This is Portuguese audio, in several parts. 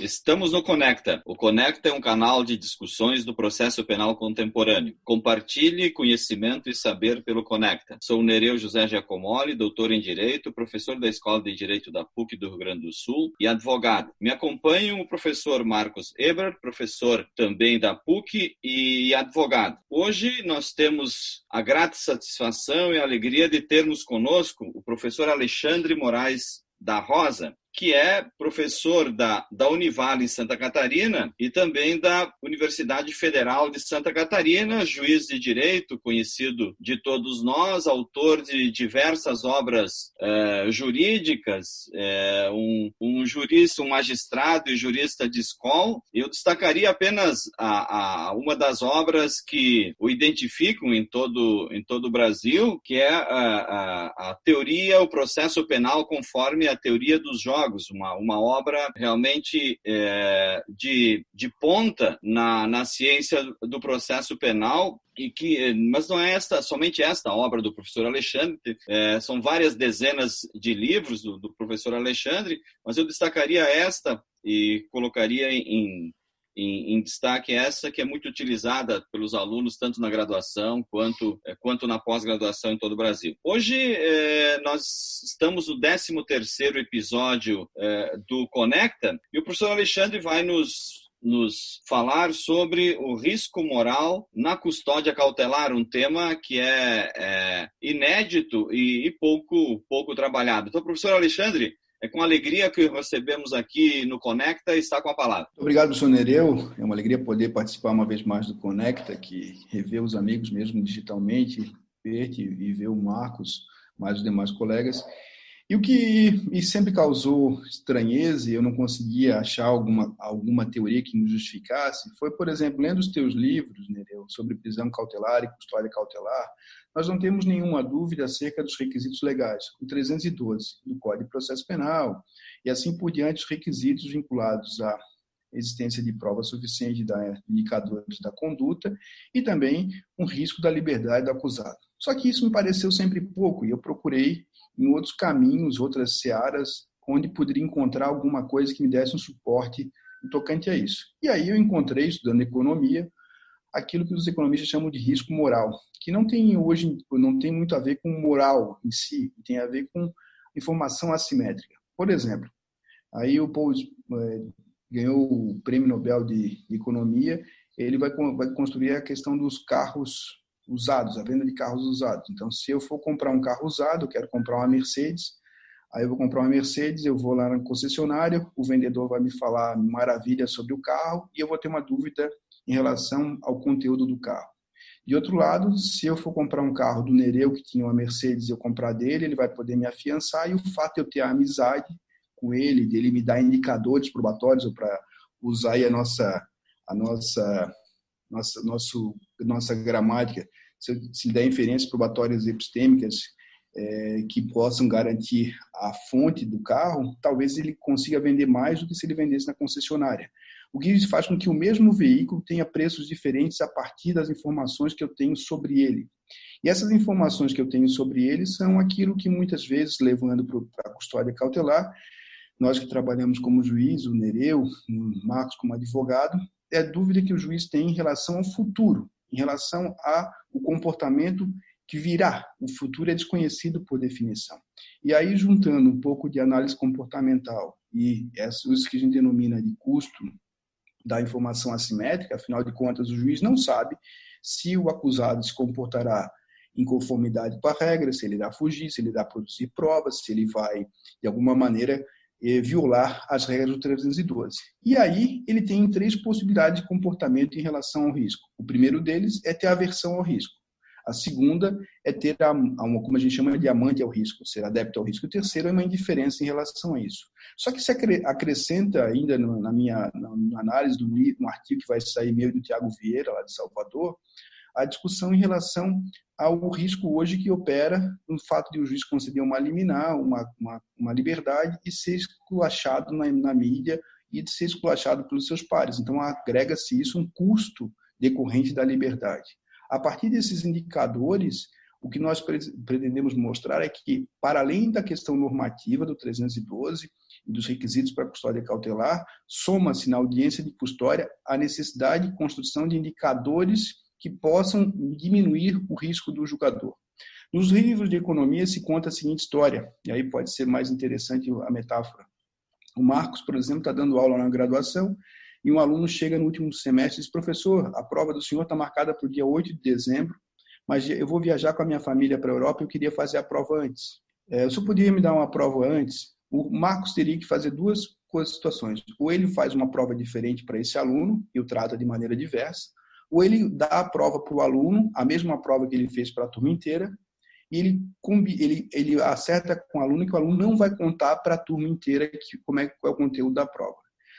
Estamos no Conecta. O Conecta é um canal de discussões do processo penal contemporâneo. Compartilhe conhecimento e saber pelo Conecta. Sou Nereu José Giacomoli, doutor em Direito, professor da Escola de Direito da PUC do Rio Grande do Sul e advogado. Me acompanham o professor Marcos Eber, professor também da PUC e advogado. Hoje nós temos a grata satisfação e a alegria de termos conosco o professor Alexandre Moraes da Rosa, que é professor da Univale em Santa Catarina e também da Universidade Federal de Santa Catarina, juiz de direito, conhecido de todos nós, autor de diversas obras jurídicas, um jurista, um magistrado e jurista de escola. Eu destacaria apenas uma das obras que o identificam em todo o Brasil, que é a teoria, o processo penal conforme a teoria dos jogos, uma obra realmente de ponta na ciência do processo penal, mas não é somente esta obra do professor Alexandre, são várias dezenas de livros do professor Alexandre, mas eu destacaria esta e colocaria em destaque essa que é muito utilizada pelos alunos, tanto na graduação quanto na pós-graduação em todo o Brasil. Hoje, nós estamos no 13º episódio do Conecta, e o professor Alexandre vai nos falar sobre o risco moral na custódia cautelar, um tema que é inédito e pouco trabalhado. Então, professor Alexandre, é com alegria que recebemos aqui no Conecta e está com a palavra. Obrigado, professor Nereu. É uma alegria poder participar uma vez mais do Conecta, que rever os amigos mesmo digitalmente, ver e ver o Marcos, mais os demais colegas. E o que me sempre causou estranheza e eu não conseguia achar alguma teoria que me justificasse foi, por exemplo, lendo os teus livros, Nereu, sobre prisão cautelar e custódia cautelar, nós não temos nenhuma dúvida acerca dos requisitos legais, o 312 do Código de Processo Penal e assim por diante os requisitos vinculados à existência de prova suficiente da indicadores da conduta e também um risco da liberdade do acusado. Só que isso me pareceu sempre pouco e eu procurei em outros caminhos, outras searas, onde poderia encontrar alguma coisa que me desse um suporte tocante a isso. E aí eu encontrei, estudando economia, aquilo que os economistas chamam de risco moral, que não tem muito a ver com moral em si, tem a ver com informação assimétrica. Por exemplo, aí o Paul ganhou o Prêmio Nobel de Economia, ele vai construir a questão dos carros usados, a venda de carros usados. Então, se eu for comprar um carro usado, eu quero comprar uma Mercedes, aí eu vou comprar uma Mercedes, eu vou lá na concessionária, o vendedor vai me falar maravilhas sobre o carro e eu vou ter uma dúvida em relação ao conteúdo do carro. De outro lado, se eu for comprar um carro do Nereu, que tinha uma Mercedes, e eu comprar dele, ele vai poder me afiançar, e o fato de eu ter a amizade com ele, dele me dar indicadores probatórios para usar aí a nossa gramática, se der inferências probatórias epistêmicas que possam garantir a fonte do carro, talvez ele consiga vender mais do que se ele vendesse na concessionária. O que faz com que o mesmo veículo tenha preços diferentes a partir das informações que eu tenho sobre ele. E essas informações que eu tenho sobre ele são aquilo que muitas vezes, levando para a custódia cautelar, nós que trabalhamos como juiz, o Nereu, o Marcos como advogado, é a dúvida que o juiz tem em relação ao futuro, em relação ao comportamento que virá. O futuro é desconhecido por definição. E aí, juntando um pouco de análise comportamental e isso que a gente denomina de custo da informação assimétrica, afinal de contas, o juiz não sabe se o acusado se comportará em conformidade com a regra, se ele irá fugir, se ele irá produzir provas, se ele vai, de alguma maneira, violar as regras do 312. E aí ele tem 3 possibilidades de comportamento em relação ao risco. O primeiro deles é ter aversão ao risco. A segunda é ter como a gente chama de amante ao risco, ser adepto ao risco. O terceiro é uma indiferença em relação a isso. Só que se acrescenta ainda na minha análise do livro, um artigo que vai sair meu do Tiago Vieira, lá de Salvador, a discussão em relação ao risco hoje que opera no fato de o juiz conceder uma liminar, uma liberdade e ser esculachado na mídia e de ser esculachado pelos seus pares. Então, agrega-se isso um custo decorrente da liberdade. A partir desses indicadores, O que nós pretendemos mostrar é que, para além da questão normativa do 312 e dos requisitos para a custódia cautelar, soma-se na audiência de custódia a necessidade de construção de indicadores que possam diminuir o risco do julgador. Nos livros de economia se conta a seguinte história, e aí pode ser mais interessante a metáfora. O Marcos, por exemplo, está dando aula na graduação e um aluno chega no último semestre e diz: professor, a prova do senhor está marcada para o dia 8 de dezembro, mas eu vou viajar com a minha família para a Europa e eu queria fazer a prova antes. O senhor poderia me dar uma prova antes? O Marcos teria que fazer duas situações. Ou ele faz uma prova diferente para esse aluno e o trata de maneira diversa, ou ele dá a prova para o aluno, a mesma prova que ele fez para a turma inteira, e ele acerta com o aluno que o aluno não vai contar para a turma inteira qual é o conteúdo da prova.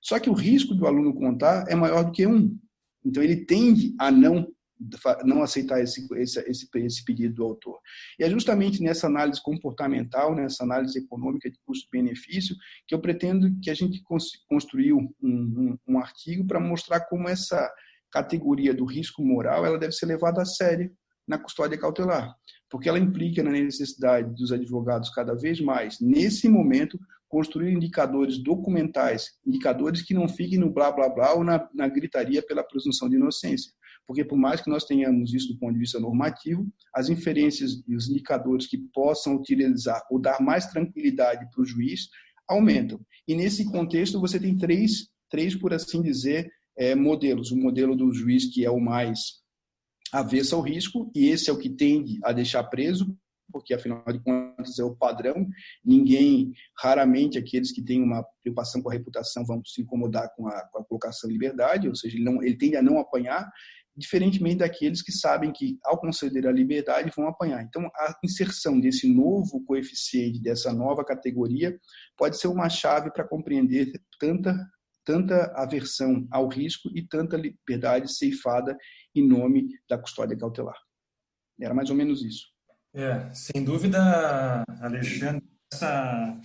Só que o risco do aluno contar é maior do que um. Então, ele tende a não aceitar esse pedido do autor. E é justamente nessa análise comportamental, nessa análise econômica de custo-benefício, que eu pretendo que a gente construiu um artigo para mostrar como essa categoria do risco moral ela deve ser levada a sério na custódia cautelar, porque ela implica na necessidade dos advogados cada vez mais, nesse momento, construir indicadores documentais, indicadores que não fiquem no blá, blá, blá ou na gritaria pela presunção de inocência. Porque por mais que nós tenhamos isso do ponto de vista normativo, as inferências e os indicadores que possam utilizar ou dar mais tranquilidade para o juiz aumentam. E nesse contexto você tem três por assim dizer, modelos. O modelo do juiz que é o mais avesso ao risco, e esse é o que tende a deixar preso, porque afinal de contas é o padrão. Raramente aqueles que têm uma preocupação com a reputação vão se incomodar com a colocação em liberdade, ou seja, ele tende a não apanhar, diferentemente daqueles que sabem que, ao conceder a liberdade, vão apanhar. Então, a inserção desse novo coeficiente, dessa nova categoria, pode ser uma chave para compreender tanta aversão ao risco e tanta liberdade ceifada em nome da custódia cautelar. Era mais ou menos isso. Sem dúvida, Alexandre,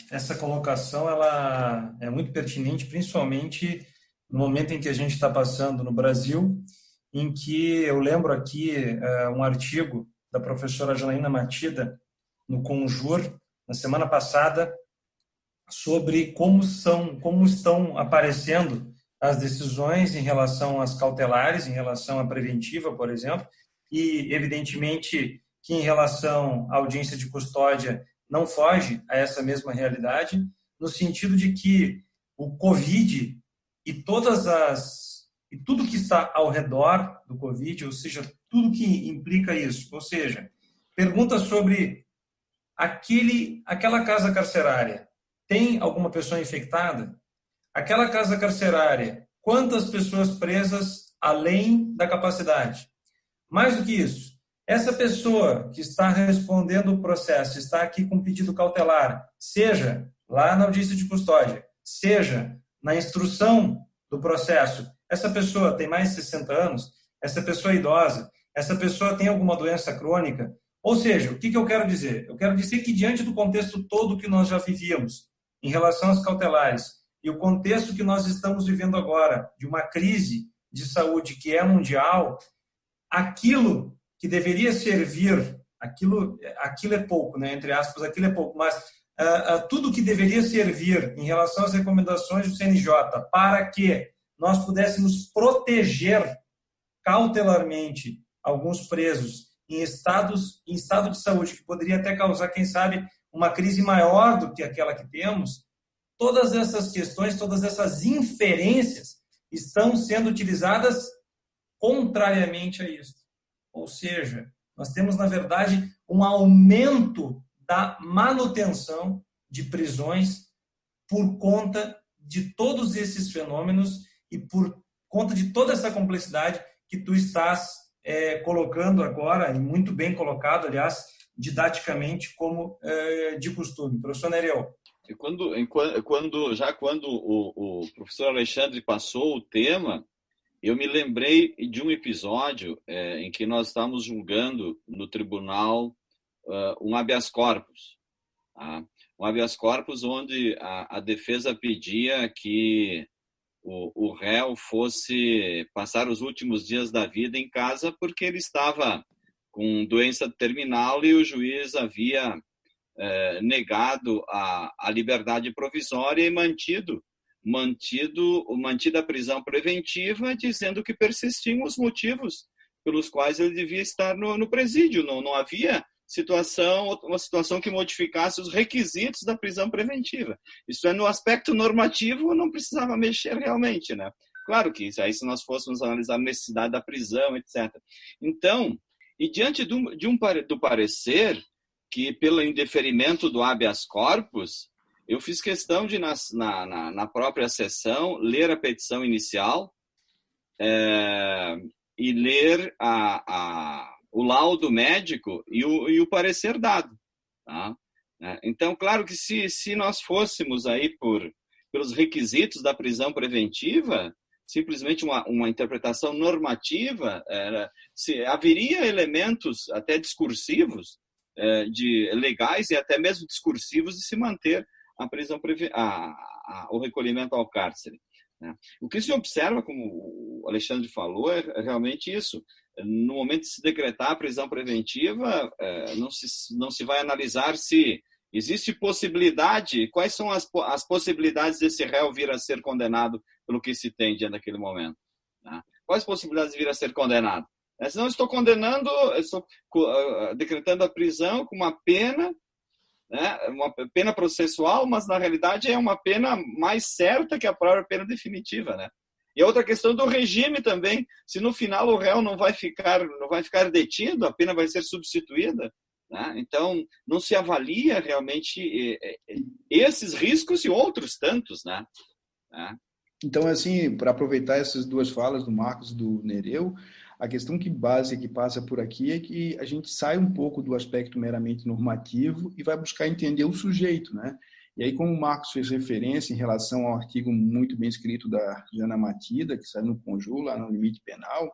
essa colocação ela é muito pertinente, principalmente no momento em que a gente está passando no Brasil, em que eu lembro aqui um artigo da professora Janaína Matida, no Conjur, na semana passada, sobre como estão aparecendo as decisões em relação às cautelares, em relação à preventiva, por exemplo, e, evidentemente, que em relação à audiência de custódia não foge a essa mesma realidade, no sentido de que o Covid e tudo que está ao redor do Covid, ou seja, tudo que implica isso, ou seja, pergunta sobre aquela casa carcerária, tem alguma pessoa infectada? Aquela casa carcerária, quantas pessoas presas além da capacidade? Mais do que isso, essa pessoa que está respondendo o processo, está aqui com pedido cautelar, seja lá na audiência de custódia, seja na instrução do processo, essa pessoa tem mais de 60 anos, essa pessoa é idosa, essa pessoa tem alguma doença crônica. Ou seja, o que eu quero dizer? Eu quero dizer que diante do contexto todo que nós já vivíamos em relação às cautelares e o contexto que nós estamos vivendo agora, de uma crise de saúde que é mundial, aquilo que deveria servir, aquilo é pouco, né? Entre aspas, aquilo é pouco, mas tudo que deveria servir em relação às recomendações do CNJ para que nós pudéssemos proteger cautelarmente alguns presos em estado de saúde que poderia até causar, quem sabe, uma crise maior do que aquela que temos, todas essas questões, todas essas inferências estão sendo utilizadas contrariamente a isso. Ou seja, nós temos, na verdade, um aumento da manutenção de prisões por conta de todos esses fenômenos e por conta de toda essa complexidade que tu estás colocando agora, e muito bem colocado, aliás, didaticamente, como de costume. Professor Nereu. Quando o professor Alexandre passou o tema, eu me lembrei de um episódio em que nós estávamos julgando no tribunal um habeas corpus. Um habeas corpus onde a defesa pedia que o réu fosse passar os últimos dias da vida em casa porque ele estava com doença terminal e o juiz havia negado a liberdade provisória e mantida a prisão preventiva, dizendo que persistiam os motivos pelos quais ele devia estar no presídio. Não havia uma situação que modificasse os requisitos da prisão preventiva. Isso é, no aspecto normativo, não precisava mexer realmente, né? Claro que isso aí, se nós fôssemos analisar a necessidade da prisão, etc. Então, e diante do parecer que, pelo indeferimento do habeas corpus, eu fiz questão de, na própria sessão, ler a petição inicial e ler o laudo médico e o parecer dado. Tá? Então, claro que se nós fôssemos aí pelos requisitos da prisão preventiva, simplesmente uma interpretação normativa, haveria elementos até discursivos, legais e até mesmo discursivos de se manter a prisão o recolhimento ao cárcere. O que se observa, como o Alexandre falou, é realmente isso. No momento de se decretar a prisão preventiva, não se vai analisar se existe possibilidade, quais são as possibilidades desse réu vir a ser condenado pelo que se tem diante daquele momento. Quais possibilidades de vir a ser condenado? Senão estou decretando a prisão com uma pena processual, mas na realidade é uma pena mais certa que a própria pena definitiva, né? E a outra questão do regime também, se no final o réu não vai ficar detido, a pena vai ser substituída, né? Então não se avalia realmente esses riscos e outros tantos, né? Então, assim, para aproveitar essas duas falas do Marcos e do Nereu, a questão que passa por aqui é que a gente sai um pouco do aspecto meramente normativo e vai buscar entender o sujeito, né? E aí, como o Marcos fez referência em relação ao artigo muito bem escrito da Jana Matida, que sai no Conjur, lá no limite penal,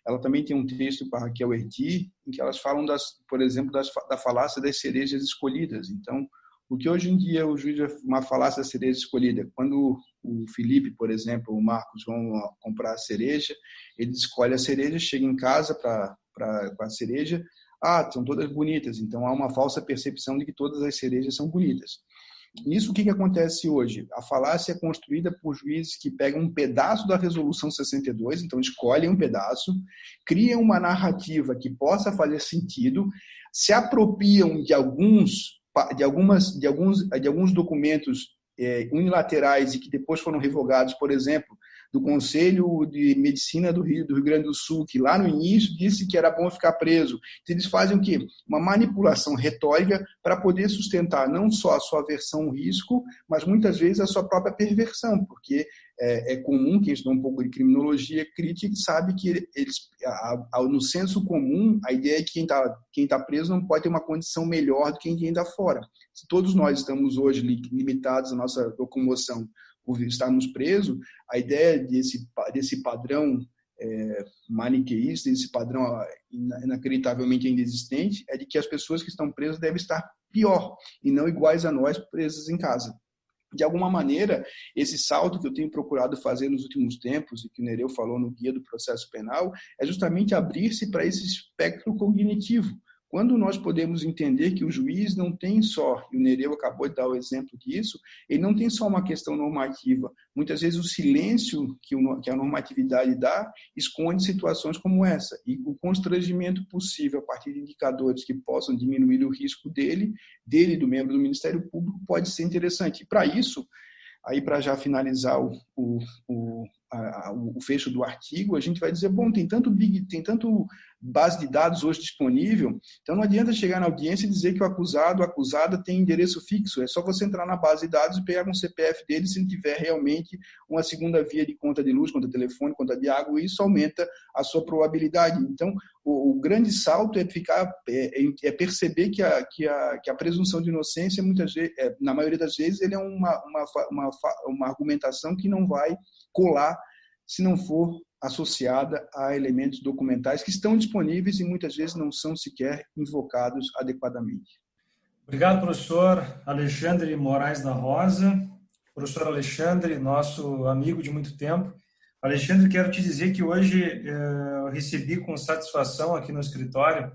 ela também tem um texto para Raquel Herdy, em que elas falam, por exemplo, da falácia das cerejas escolhidas. Então, o que hoje em dia o juiz é uma falácia da cereja escolhida? Quando o Felipe, por exemplo, o Marcos vão comprar a cereja, ele escolhe a cereja, chega em casa com a cereja, são todas bonitas, então há uma falsa percepção de que todas as cerejas são bonitas. Nisso, o que acontece hoje? A falácia é construída por juízes que pegam um pedaço da Resolução 62, então escolhem um pedaço, criam uma narrativa que possa fazer sentido, se apropriam de alguns documentos unilaterais e que depois foram revogados, por exemplo, do Conselho de Medicina do Rio Grande do Sul, que lá no início disse que era bom ficar preso. Então, eles fazem o quê? Uma manipulação retórica para poder sustentar não só a sua aversão ao risco, mas muitas vezes a sua própria perversão, porque é comum, quem estudou um pouco de criminologia crítica sabe que no senso comum, a ideia é que quem tá preso não pode ter uma condição melhor do que quem está fora. Se todos nós estamos hoje limitados à nossa locomoção por estarmos presos, a ideia desse padrão maniqueísta, esse padrão inacreditavelmente ainda existente, é de que as pessoas que estão presas devem estar pior e não iguais a nós presas em casa. De alguma maneira, esse salto que eu tenho procurado fazer nos últimos tempos, e que o Nereu falou no Guia do Processo Penal, é justamente abrir-se para esse espectro cognitivo. Quando nós podemos entender que o juiz não tem só, e o Nereu acabou de dar o exemplo disso, ele não tem só uma questão normativa. Muitas vezes o silêncio que a normatividade dá esconde situações como essa. E o constrangimento possível a partir de indicadores que possam diminuir o risco dele e do membro do Ministério Público pode ser interessante. E para isso, aí para já finalizar o fecho do artigo, a gente vai dizer, bom, tem tanto base de dados hoje disponível, então não adianta chegar na audiência e dizer que o acusado, a acusada tem endereço fixo, é só você entrar na base de dados e pegar um CPF dele se ele tiver realmente uma segunda via de conta de luz, conta de telefone, conta de água, e isso aumenta a sua probabilidade. Então, o grande salto é perceber que a presunção de inocência, muitas vezes, na maioria das vezes, ele é uma argumentação que não vai colar se não for associada a elementos documentais que estão disponíveis e muitas vezes não são sequer invocados adequadamente. Obrigado, professor Alexandre Moraes da Rosa. Professor Alexandre, nosso amigo de muito tempo. Alexandre, quero te dizer que hoje eu recebi com satisfação aqui no escritório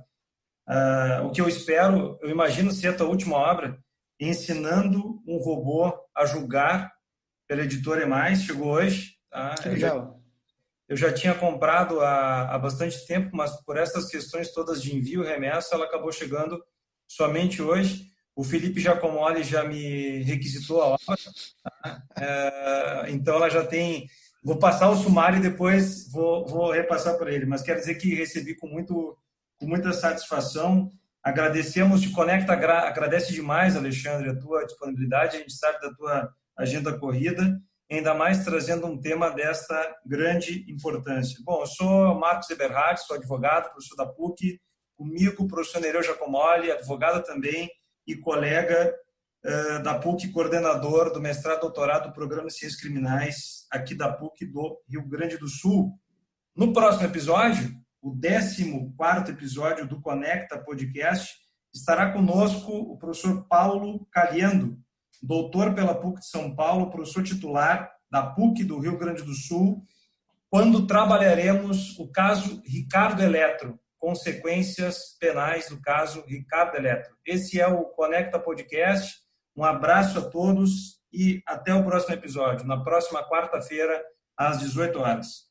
O que eu espero, eu imagino ser a tua última obra, ensinando um robô a julgar pela editora EMAIS, chegou hoje. Tá? Eu já tinha comprado há bastante tempo, mas por essas questões todas de envio e remessa, ela acabou chegando somente hoje. O Felipe Giacomoli já me requisitou a obra, tá? Então ela já tem... Vou passar o sumário e depois vou repassar para ele, mas quero dizer que recebi com muita satisfação. Agradecemos, te Conecta, agradece demais, Alexandre, a tua disponibilidade, a gente sabe da tua agenda corrida, ainda mais trazendo um tema desta grande importância. Bom, eu sou Marcos Eberhard, sou advogado, professor da PUC, comigo o professor Nereu Giacomoli, advogado também e colega da PUC, coordenador do mestrado e doutorado do Programa de Ciências Criminais aqui da PUC do Rio Grande do Sul. No próximo episódio, o 14º episódio do Conecta Podcast, estará conosco o professor Paulo Caliendo, doutor pela PUC de São Paulo, professor titular da PUC do Rio Grande do Sul, quando trabalharemos o caso Ricardo Eletro, consequências penais do caso Ricardo Eletro. Esse é o Conecta Podcast. Um abraço a todos e até o próximo episódio, na próxima quarta-feira, às 18 horas.